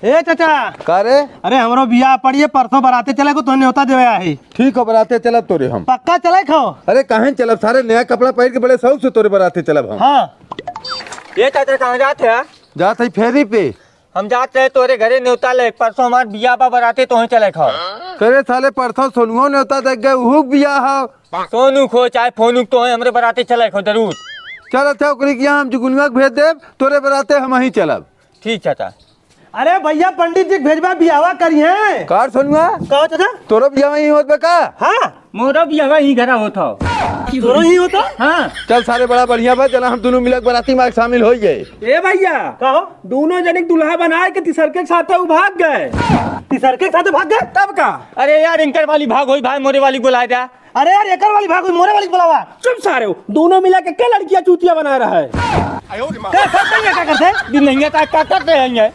ए चाचा का रे? अरे हमरो बियाह पड़िए परसों बराते चले को तो न्योता देवे आई। ठीक हो बराते चलब तोरे हम। पक्का चले खाओ। अरे कहाँ चलब? सारे नया कपड़ा पहन के बड़े शौक से तोरे बराते चलब हम। हाँ ये चाचा कहाँ जाते हैं? जात है फेरी पे। हम जाते हैं तोरे घरे न्योता ले, परसों हमारे बिया बा बराते तो चले खाओ। करे साले परसों सोनुओ न्योता देख गए, उहुक बिया हो। सोनू खो चाहे फोनू तो हमारे बराते चले खाओ जरूर। चल अच्छा ओकरी के यहाँ हम जुगुनिया के भेज देब, तोरे बराते हम ही चलब। ठीक चाचा। अरे भैया पंडित जी भेजवा बियावा करिए। कार सोनुआ कहो चाचा। तोरो बिया वही होत बे का? हाँ मोरा बिया ही घर होता। तोरो ही होता। हाँ चल सारे बड़ा बढ़िया बा, चला हम दोनों मिलक बराती में शामिल हो गए। ए भैया कहो। दोनों जने दुल्हा बनाए के तीसर के साथ भाग गए। तीसर के साथ भाग गए। तब का? अरे यार इनकर वाली भाग होई भाई, मोरे वाली बुला जा। अरे यार एकर वाली भाग मोरे वाली बुलावा। चुप सारे हो, दोनों मिला के क्या लड़कियां चूतिया बना रहा है। क्या करते हैं? दिन नहीं क्या करते हैं?